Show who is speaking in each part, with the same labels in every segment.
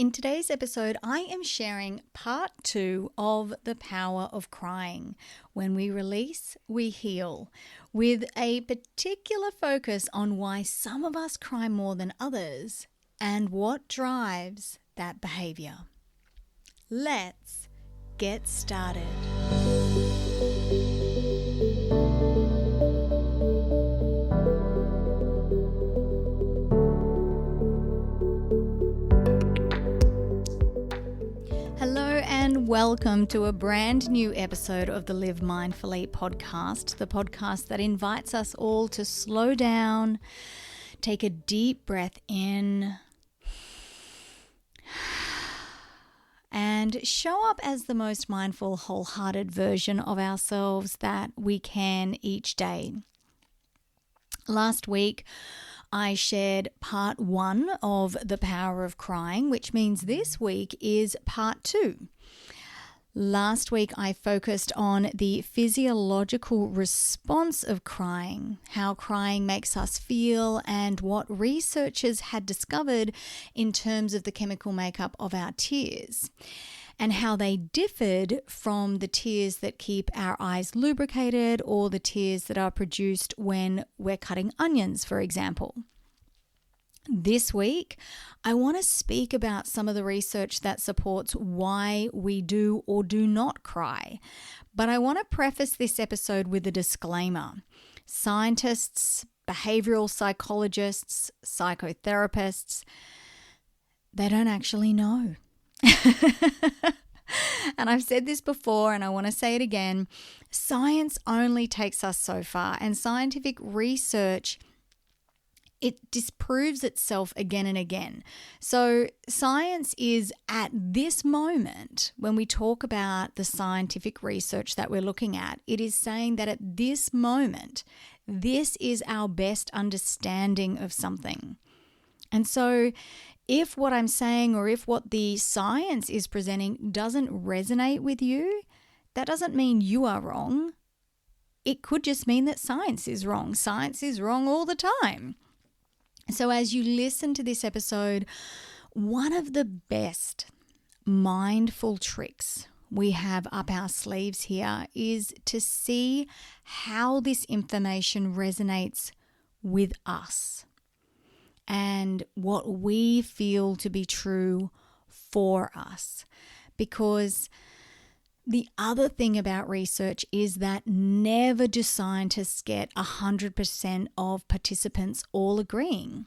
Speaker 1: In today's episode, I am sharing part 2 of The Power of Crying. When we release, we heal, with a particular focus on why some of us cry more than others and what drives that behaviour. Let's get started. Hello and welcome to a brand new episode of the Live Mindfully podcast, the podcast that invites us all to slow down, take a deep breath in, and show up as the most mindful, wholehearted version of ourselves that we can each day. Last week, I shared part 1 of The Power of Crying, which means this week is part 2. Last week, I focused on the physiological response of crying, how crying makes us feel, and what researchers had discovered in terms of the chemical makeup of our tears, and how they differed from the tears that keep our eyes lubricated or the tears that are produced when we're cutting onions, for example. This week, I want to speak about some of the research that supports why we do or do not cry. But I want to preface this episode with a disclaimer. Scientists, behavioral psychologists, psychotherapists, they don't actually know. And I've said this before and I want to say it again. Science only takes us so far, and scientific research, it disproves itself again and again. So science is at this moment, when we talk about the scientific research that we're looking at, it is saying that at this moment, this is our best understanding of something. And so if what I'm saying or if what the science is presenting doesn't resonate with you, that doesn't mean you are wrong. It could just mean that science is wrong. Science is wrong all the time. So as you listen to this episode, one of the best mindful tricks we have up our sleeves here is to see how this information resonates with us and what we feel to be true for us. Because the other thing about research is that never do scientists get 100% of participants all agreeing.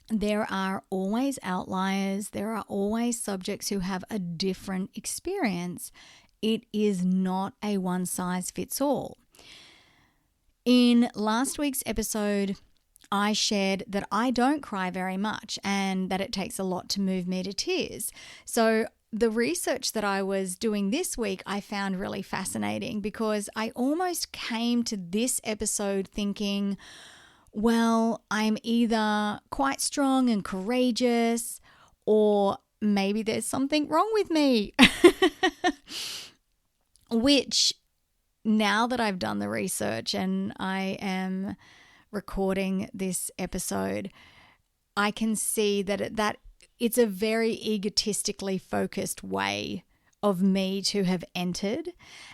Speaker 1: There are always outliers. There are always subjects who have a different experience. It is not a one-size-fits-all. In last week's episode, I shared that I don't cry very much and that it takes a lot to move me to tears. So the research that I was doing this week, I found really fascinating because I almost came to this episode thinking, well, I'm either quite strong and courageous, or maybe there's something wrong with me. Which, now that I've done the research and I am recording this episode, I can see that it's a very egotistically focused way of me to have entered.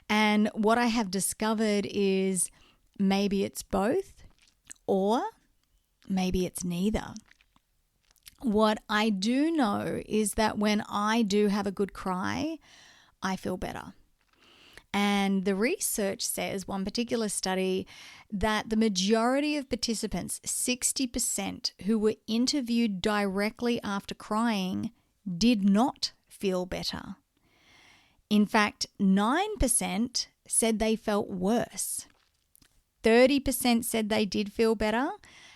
Speaker 1: And what I have discovered is maybe it's both, or maybe it's neither. What I do know is that when I do have a good cry, I feel better. And the research says, one particular study, that the majority of participants, 60%, who were interviewed directly after crying, did not feel better. In fact, 9% said they felt worse. 30% said they did feel better.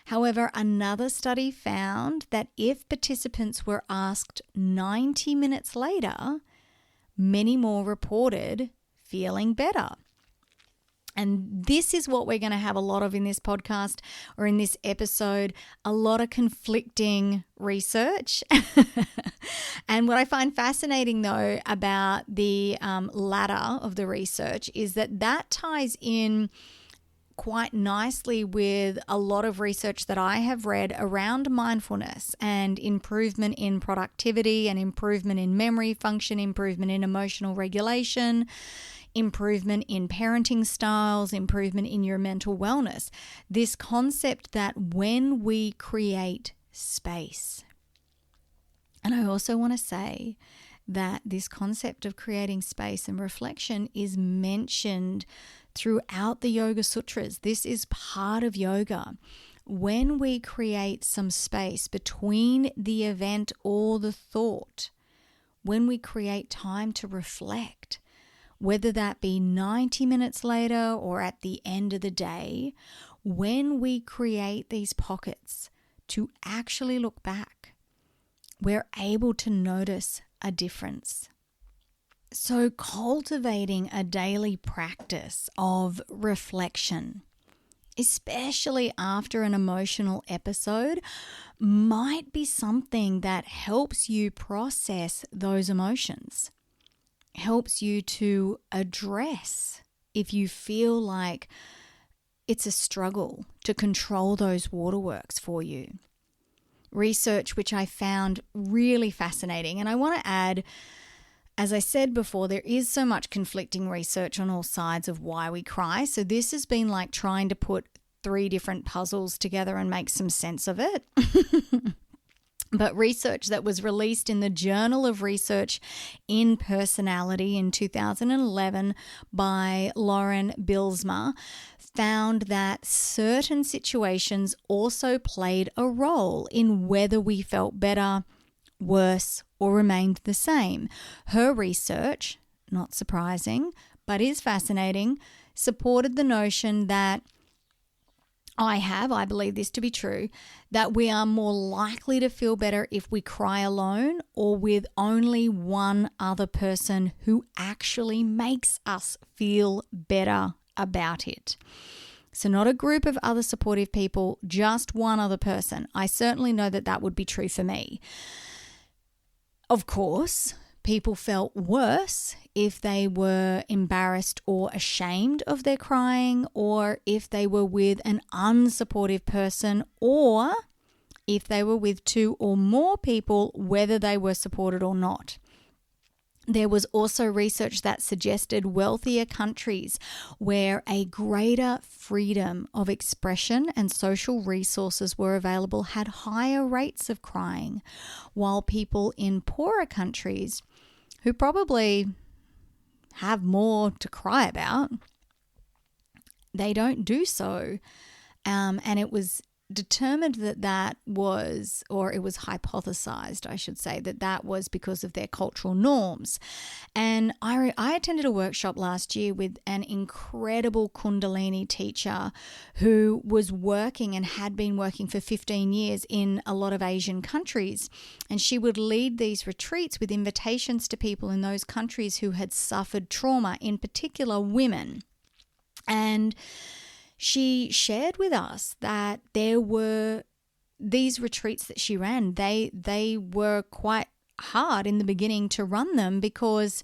Speaker 1: However, another study found that if participants were asked 90 minutes later, many more reported feeling better. And this is what we're going to have a lot of in this podcast or in this episode, a lot of conflicting research. And what I find fascinating, though, about the latter of the research is that ties in quite nicely with a lot of research that I have read around mindfulness and improvement in productivity and improvement in memory function, improvement in emotional regulation, improvement in parenting styles, improvement in your mental wellness. This concept that when we create space, and I also want to say that this concept of creating space and reflection is mentioned throughout the Yoga Sutras. This is part of yoga. When we create some space between the event or the thought, when we create time to reflect, whether that be 90 minutes later or at the end of the day, when we create these pockets to actually look back, we're able to notice a difference. So cultivating a daily practice of reflection, especially after an emotional episode, might be something that helps you process those emotions, helps you to address if you feel like it's a struggle to control those waterworks for you. Research which I found really fascinating, and I want to add, as I said before, there is so much conflicting research on all sides of why we cry. So this has been like trying to put 3 different puzzles together and make some sense of it. But research that was released in the Journal of Research in Personality in 2011 by Lauren Bilsma found that certain situations also played a role in whether we felt better, worse, or remained the same. Her research, not surprising, but is fascinating, supported the notion that I believe this to be true, that we are more likely to feel better if we cry alone or with only one other person who actually makes us feel better about it. So not a group of other supportive people, just one other person. I certainly know that that would be true for me. Of course, people felt worse if they were embarrassed or ashamed of their crying, or if they were with an unsupportive person, or if they were with 2 or more people, whether they were supported or not. There was also research that suggested wealthier countries where a greater freedom of expression and social resources were available had higher rates of crying, while people in poorer countries who probably have more to cry about, they don't do so. And it was determined that was, or it was hypothesized, I should say, that was because of their cultural norms. And I attended a workshop last year with an incredible Kundalini teacher who was working and had been working for 15 years in a lot of Asian countries. And she would lead these retreats with invitations to people in those countries who had suffered trauma, in particular women. And she shared with us that there were these retreats that she ran. They were quite hard in the beginning to run them because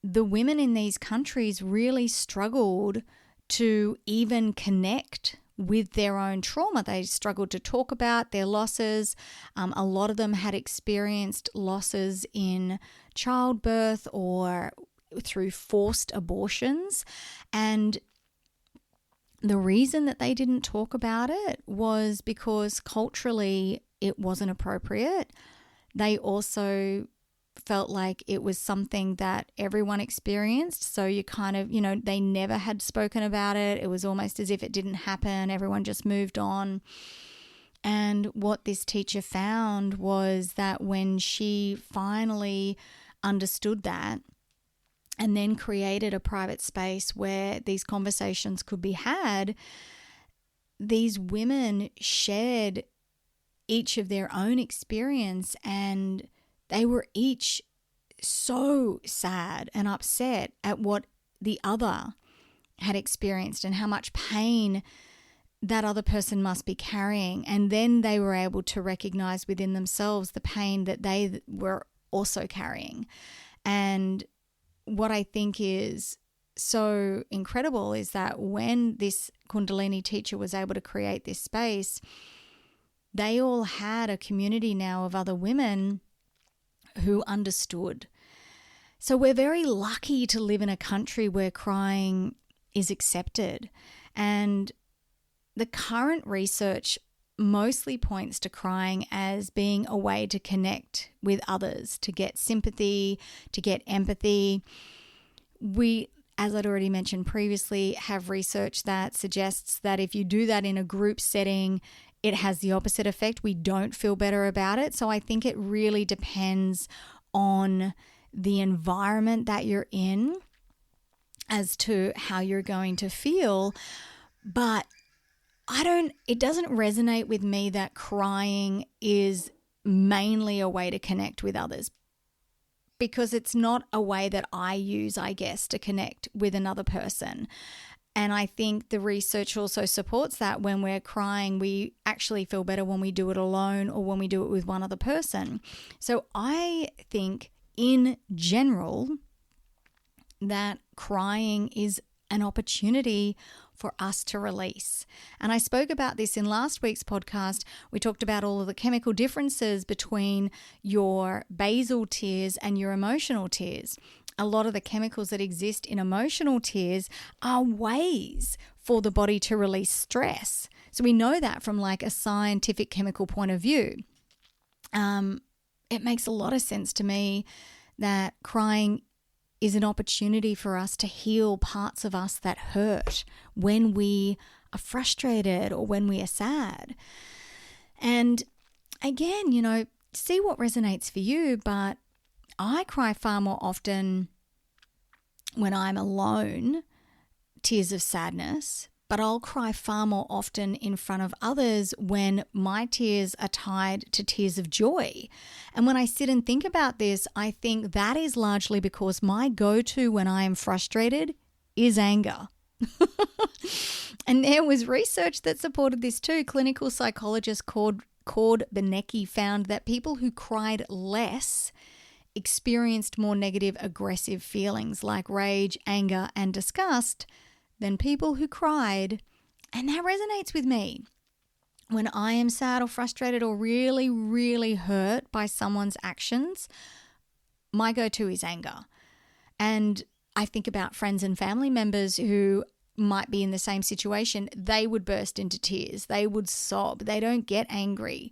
Speaker 1: the women in these countries really struggled to even connect with their own trauma. They struggled to talk about their losses. A lot of them had experienced losses in childbirth or through forced abortions. And the reason that they didn't talk about it was because culturally it wasn't appropriate. They also felt like it was something that everyone experienced. So you kind of, they never had spoken about it. It was almost as if it didn't happen. Everyone just moved on. And what this teacher found was that when she finally understood that, and then created a private space where these conversations could be had, these women shared each of their own experience, and they were each so sad and upset at what the other had experienced and how much pain that other person must be carrying. And then they were able to recognize within themselves the pain that they were also carrying. And what I think is so incredible is that when this Kundalini teacher was able to create this space, they all had a community now of other women who understood. So we're very lucky to live in a country where crying is accepted. And the current research mostly points to crying as being a way to connect with others, to get sympathy, to get empathy. We, as I'd already mentioned previously, have research that suggests that if you do that in a group setting, it has the opposite effect. We don't feel better about it. So I think it really depends on the environment that you're in as to how you're going to feel. But it doesn't resonate with me that crying is mainly a way to connect with others, because it's not a way that I use, I guess, to connect with another person. And I think the research also supports that when we're crying, we actually feel better when we do it alone or when we do it with one other person. So I think in general that crying is an opportunity for us to release. And I spoke about this in last week's podcast. We talked about all of the chemical differences between your basal tears and your emotional tears. A lot of the chemicals that exist in emotional tears are ways for the body to release stress. So we know that from like a scientific chemical point of view. It makes a lot of sense to me that crying is an opportunity for us to heal parts of us that hurt when we are frustrated or when we are sad. And again, see what resonates for you, but I cry far more often when I'm alone, tears of sadness, but I'll cry far more often in front of others when my tears are tied to tears of joy. And when I sit and think about this, I think that is largely because my go-to when I am frustrated is anger. And there was research that supported this too. Clinical psychologist Cord Benecki found that people who cried less experienced more negative, aggressive feelings like rage, anger, and disgust than people who cried. And that resonates with me. When I am sad or frustrated or really, really hurt by someone's actions, my go-to is anger. And I think about friends and family members who might be in the same situation. They would burst into tears. They would sob. They don't get angry.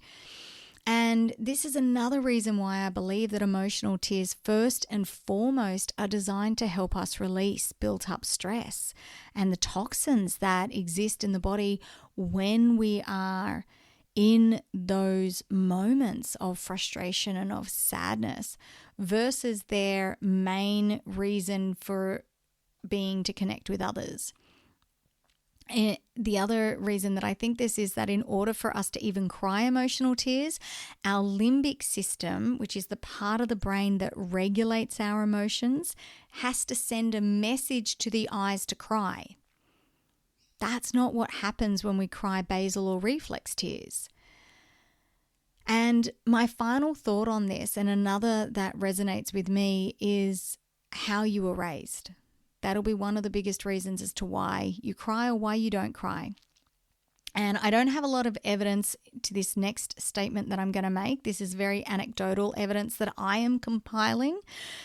Speaker 1: And this is another reason why I believe that emotional tears, first and foremost, are designed to help us release built up stress and the toxins that exist in the body when we are in those moments of frustration and of sadness, versus their main reason for being to connect with others. And the other reason that I think this is that in order for us to even cry emotional tears, our limbic system, which is the part of the brain that regulates our emotions, has to send a message to the eyes to cry. That's not what happens when we cry basal or reflex tears. And my final thought on this, and another that resonates with me, is how you were raised. That'll be one of the biggest reasons as to why you cry or why you don't cry. And I don't have a lot of evidence to this next statement that I'm going to make. This is very anecdotal evidence that I am compiling.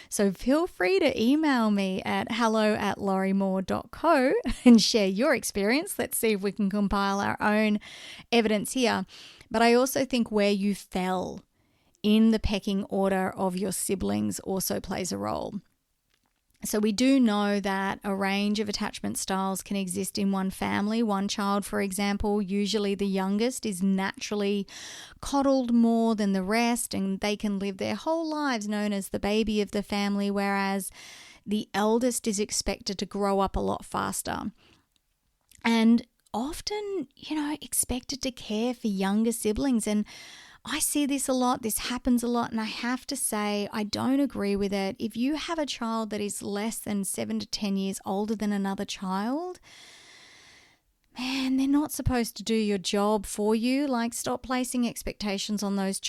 Speaker 1: So feel free to email me at hello@lauriemore.co and share your experience. Let's see if we can compile our own evidence here. But I also think where you fell in the pecking order of your siblings also plays a role. So we do know that a range of attachment styles can exist in one family. One child, for example, usually the youngest, is naturally coddled more than the rest, and they can live their whole lives known as the baby of the family, whereas the eldest is expected to grow up a lot faster. And often, expected to care for younger siblings. And I see this a lot. This happens a lot. And I have to say, I don't agree with it. If you have a child that is less than 7 to 10 years older than another child, man, they're not supposed to do your job for you. Like, stop placing expectations on those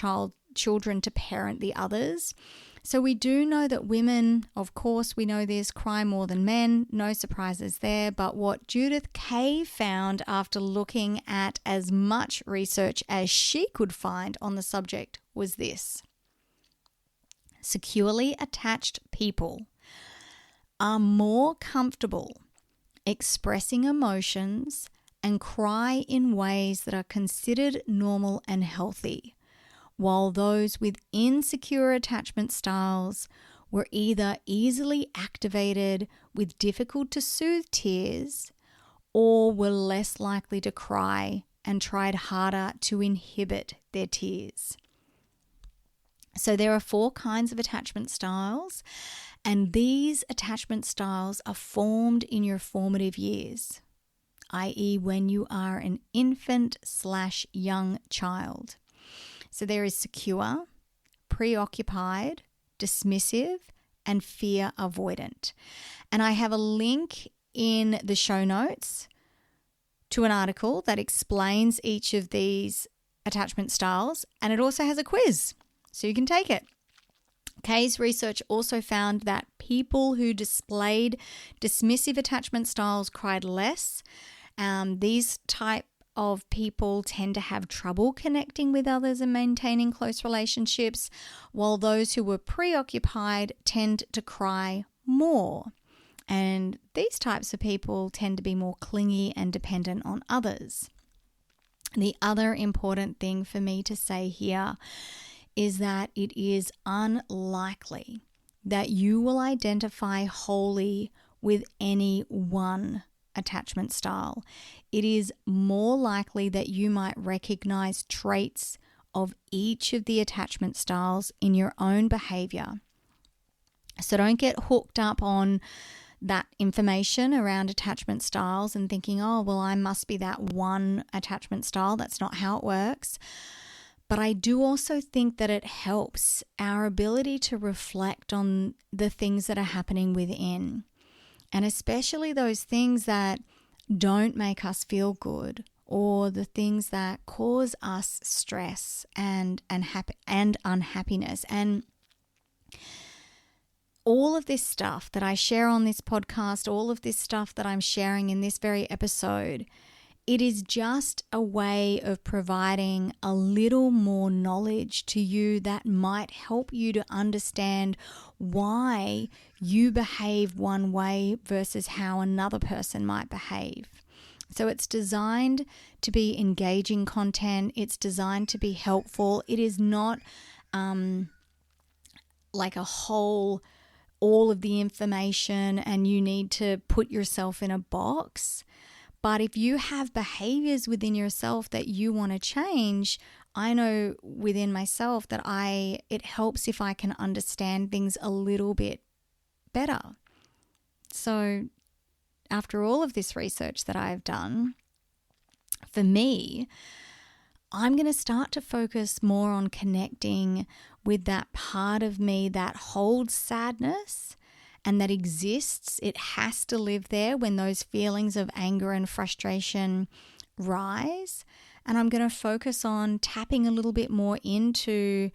Speaker 1: children to parent the others. So we do know that women, of course, we know this, cry more than men. No surprises there. But what Judith Kay found after looking at as much research as she could find on the subject was this. Securely attached people are more comfortable expressing emotions and cry in ways that are considered normal and healthy, while those with insecure attachment styles were either easily activated with difficult to soothe tears or were less likely to cry and tried harder to inhibit their tears. So there are 4 kinds of attachment styles, and these attachment styles are formed in your formative years, i.e. when you are an infant/young child. So there is secure, preoccupied, dismissive, and fear avoidant. And I have a link in the show notes to an article that explains each of these attachment styles, and it also has a quiz, so you can take it. Kay's research also found that people who displayed dismissive attachment styles cried less. These type of people tend to have trouble connecting with others and maintaining close relationships, while those who were preoccupied tend to cry more. And these types of people tend to be more clingy and dependent on others. The other important thing for me to say here is that it is unlikely that you will identify wholly with any one attachment style. It is more likely that you might recognize traits of each of the attachment styles in your own behavior. So don't get hooked up on that information around attachment styles and thinking, oh, well, I must be that one attachment style. That's not how it works. But I do also think that it helps our ability to reflect on the things that are happening within, and especially those things that don't make us feel good, or the things that cause us stress and unhappiness. And all of this stuff that I share on this podcast, all of this stuff that I'm sharing in this very episode, it is just a way of providing a little more knowledge to you that might help you to understand why you behave one way versus how another person might behave. So it's designed to be engaging content. It's designed to be helpful. It is not like a whole, all of the information and you need to put yourself in a box. But if you have behaviors within yourself that you want to change, I know within myself that it helps if I can understand things a little bit better. So after all of this research that I've done, for me, I'm going to start to focus more on connecting with that part of me that holds sadness and that exists. It has to live there when those feelings of anger and frustration rise. And I'm going to focus on tapping a little bit more into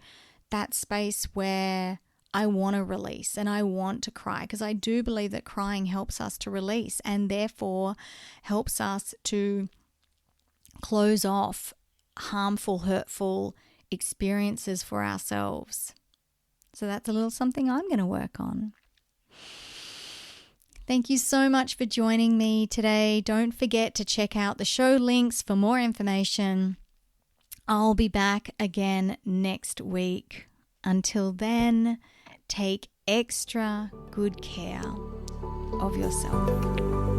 Speaker 1: that space where I want to release and I want to cry, because I do believe that crying helps us to release and therefore helps us to close off harmful, hurtful experiences for ourselves. So that's a little something I'm going to work on. Thank you so much for joining me today. Don't forget to check out the show links for more information. I'll be back again next week. Until then, take extra good care of yourself.